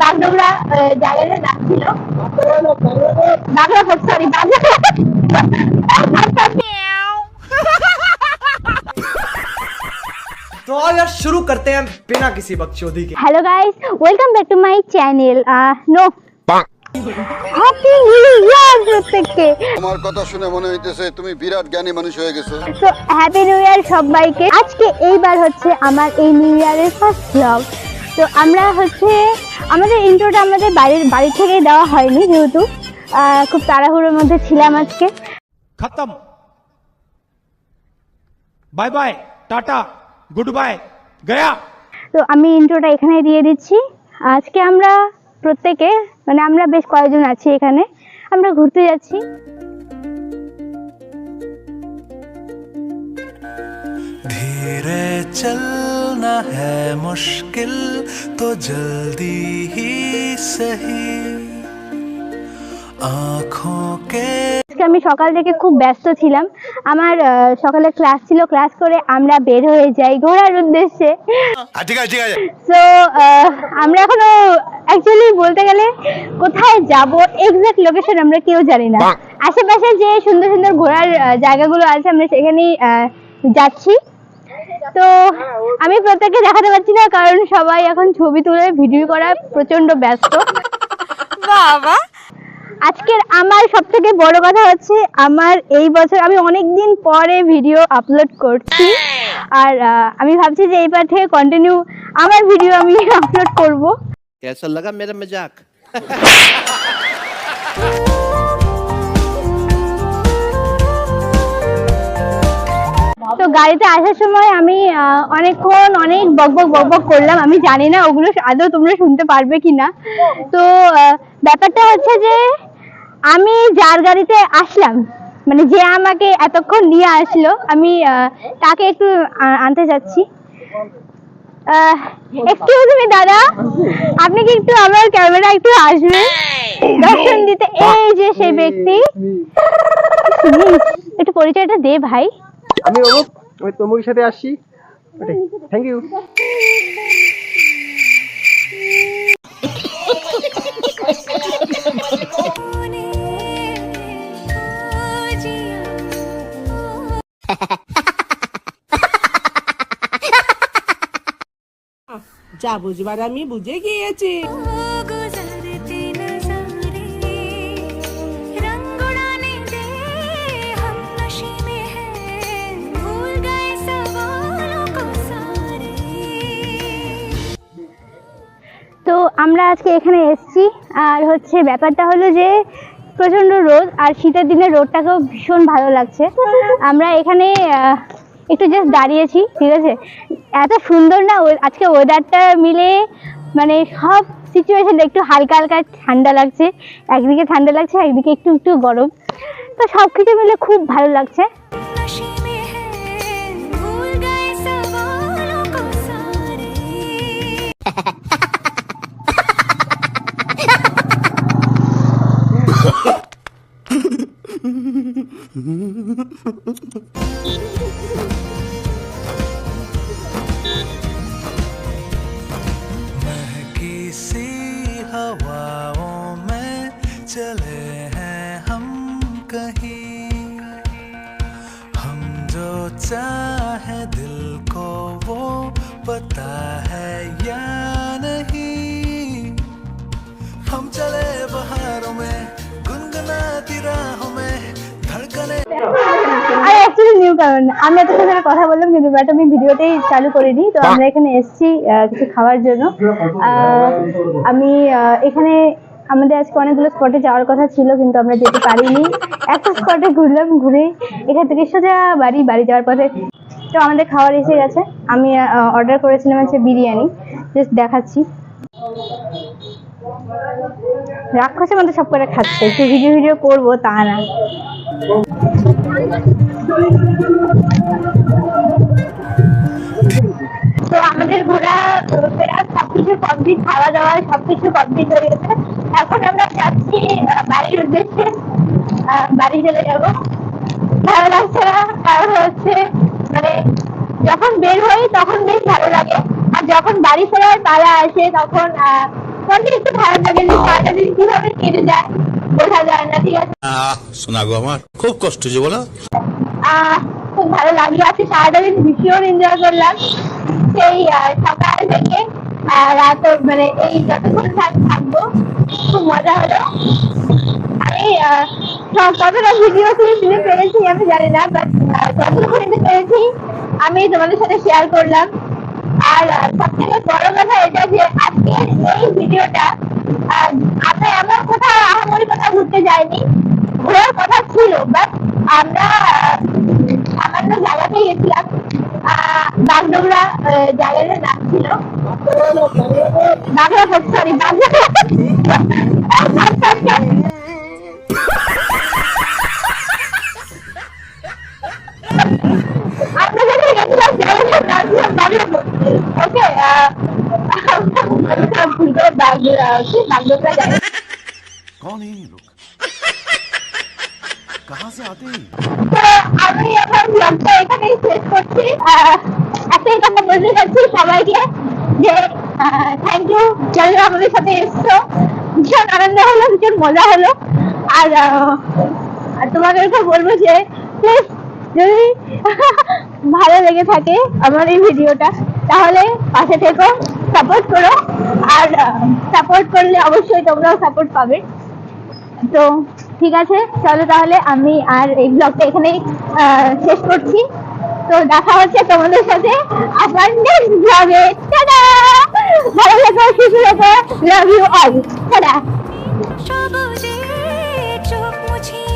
বাগডোগরা জায়গাটার নাম ছিল বাগড়া, সরি तो यार शुरू करते हैं बिना किसी बकचोदी के। Hello guys, welcome back to my channel. No happy new year প্রত্যেককে। তোমার কথা শুনে মনে হইতেছে তুমি বিরাট জ্ঞানী মানুষ হয়ে গেছো। তো হ্যাপি নিউ ইয়ার সবাইকে। আজকে এইবার হচ্ছে আমার এই নিউ ইয়ারের ফার্স্ট ব্লগ। তো আমরা হচ্ছে আমাদের ইন্ট্রোটা আমাদের বাড়ি থেকে দেওয়া হয়নি, যেহেতু খুব তাড়াহুড়োর মধ্যে ছিলাম আজকে। खत्म, बाय बाय, टाटा, गुड बाय, गया। তো আমি ইন্ট্রোটা এখানে দিয়ে দিচ্ছি। আজকে আমরা প্রত্যেকে মানে আমরা বেশ কয়েকজন আছি এখানে, আমরা ঘুরতে যাচ্ছি। धीरे चलना है मुश्किल तो जल्दी ही सही आँखों के। আজকে আমি সকাল থেকে খুব ব্যস্ত ছিলাম। আমার সকালে ক্লাস ছিল, ক্লাস করে আমরা বের হয়ে যাই ঘোরার উদ্দেশ্যে। সো আমরা এখনো অ্যাকচুয়ালি বলতে গেলে কোথায় যাব এক্সাক্ট লোকেশন আমরা কেউ জানি না। আশেপাশে যে সুন্দর সুন্দর ঘোরার জায়গাগুলো আছে আমরা সেখানেই যাচ্ছি। তো আমি প্রত্যেককে দেখাতে পারছি না, কারণ সবাই এখন ছবি তুলে ভিডিও করা প্রচন্ড ব্যস্ত। বাবা, আজকের আমার সব থেকে বড় কথা হচ্ছে আমার এই বছর আমি অনেকদিন পরে ভিডিও আপলোড করছি, আর আমি ভাবছি যে এইবার থেকে কন্টিনিউ আমার ভিডিও আমি আপলোড করব। कैसा लगा मेरा मजाक? তো গাড়িতে আসার সময় আমি অনেকক্ষণ অনেক বকবক করলাম। আমি জানি না ওগুলো আদৌ তোমরা শুনতে পারবে কিনা। তো ব্যাপারটা হচ্ছে যে আমি যার গাড়িতে আসলাম, মানে যে আমাকে এতক্ষণ নিয়ে আসলো, আমি তাকে একটু আনতে যাচ্ছি। এক্সকিউজ মি দাদা, আপনি কি একটু আমার ক্যামেরা একটু আসবেন দর্শন দিতে? এই যে সেই ব্যক্তি, একটু পরিচয়টা দে ভাই। আমি অমুক, আমি তমুকের সাথে আসছি। Thank you. যা বুঝবার আমি বুঝে গিয়েছি। তো আমরা আজকে এখানে এসেছি, আর হচ্ছে ব্যাপারটা হলো যে প্রচন্ড রোদ, আর শীতের দিনে রোদটাকেও ভীষণ ভালো লাগছে। আমরা এখানে একটু জাস্ট দাঁড়িয়েছি, ঠিক আছে? এত সুন্দর না আজকে ওয়েদারটা মিলে, মানে সব সিচুয়েশনটা একটু হালকা হালকা ঠান্ডা লাগছে, একদিকে ঠান্ডা লাগছে একদিকে একটু একটু গরম, তো সব কিছু মিলে খুব ভালো লাগছে। महकी सी हवाओं में चले हैं हम कहीं, हम जो चाहे दिल को वो पता है या नहीं, हम चले बहारों में गुनगुनाती राहों में धड़कने। আর অ্যাকচুয়ালি নিউ, কারণ আমি এতক্ষণ ধরে কথা বললাম কিন্তু বাট আমি ভিডিওতেই চালু করিনি। তো আমরা এখানে এসেছি কিছু খাওয়ার জন্য। আমি এখানে আমাদের আজকে অনেকগুলো স্পটে যাওয়ার কথা ছিল কিন্তু আমরা যেতে পারিনি। একটা স্পটে ঘুরলাম, ঘুরে এখান থেকে সোজা বাড়ি যাওয়ার পথে। তো আমাদের খাবার এসে গেছে। আমি অর্ডার করেছিলাম হচ্ছে বিরিয়ানি, জাস্ট দেখাচ্ছি। রাক্ষসের মধ্যে সব করে খাচ্ছে, একটু ভিডিও করবো তা না। তো আমাদের ঘোরা ফেরা সবকিছু কমপ্লিট, খাওয়া দাওয়া সবকিছু কমপ্লিট হয়ে গেছে। এখন আমরা যাচ্ছি বাড়ির উদ্দেশ্যে। বাড়ি চলে যাবো। ভালো লাগছে না, কারণ হচ্ছে মানে যখন বের হই তখন বেশ ভালো লাগে, আর যখন বাড়ি ফেরার পালা আসে তখন তখন একটু খারাপ লাগে যে সারাটা দিন কিভাবে কেটে যায় বোঝা যায় না, ঠিক আছে। শোনা গো আমার খুব কষ্ট যে বলো। খুব ভালো লাগলো, আজকে সারাটা দিন ভীষণ এনজয় করলাম, সেই সকাল থেকে রাত মানে এই যতক্ষণ থাকবো খুব মজা হলো। আমি কতটা ভিডিও তুলে পেরেছি আমি জানি না, বাট যতক্ষণ পেরেছি আমি তোমাদের সাথে শেয়ার করলাম। আর সব থেকে বড় কথা এটা যে আজকের এই ভিডিওটা আমরা এমন কোথাও আহামরি কথা ঘুরতে যাইনি, ঘোরার কথা ছিল, বাট আমরা সামান্য জায়গাতে গেছিলাম, বাগডোগরা জায়গাটার নাম ছিল বাগড়া, সরি বাগড়া। আমরা যেখানে গেছিলাম জায়গাটার নাম ছিল বাগড়া। ওকে, ভুল করে বাগডোগরা জায়গা। कौन है ये लोग कहाँ से आते हैं? তো আমি আমার ব্লগটা এখানেই শেষ করছি। একটাই কথা বলতে চাচ্ছি সবাইকে যে থ্যাংক ইউ যারা আমাদের সাথে এসছো, ভীষণ আনন্দ হলো, ভীষণ মজা হলো। আর তোমাদেরকে বলবো যে প্লিজ যদি ভালো লেগে থাকে আমার এই ভিডিওটা তাহলে পাশে থেকো, সাপোর্ট করো। আর সাপোর্ট করলে অবশ্যই তোমরাও সাপোর্ট পাবে। তো ঠিক আছে, চলো তাহলে আমি আর এই ব্লগটা এখানেই শেষ করছি। তো দেখা হচ্ছে তোমাদের সাথে আবার নেক্সট ব্লগে। টাটা, ভালো থেকো, সুস্থ থেকো, লাভ ইউ অল, টাটা। সবুজে চোখ মুছিয়ে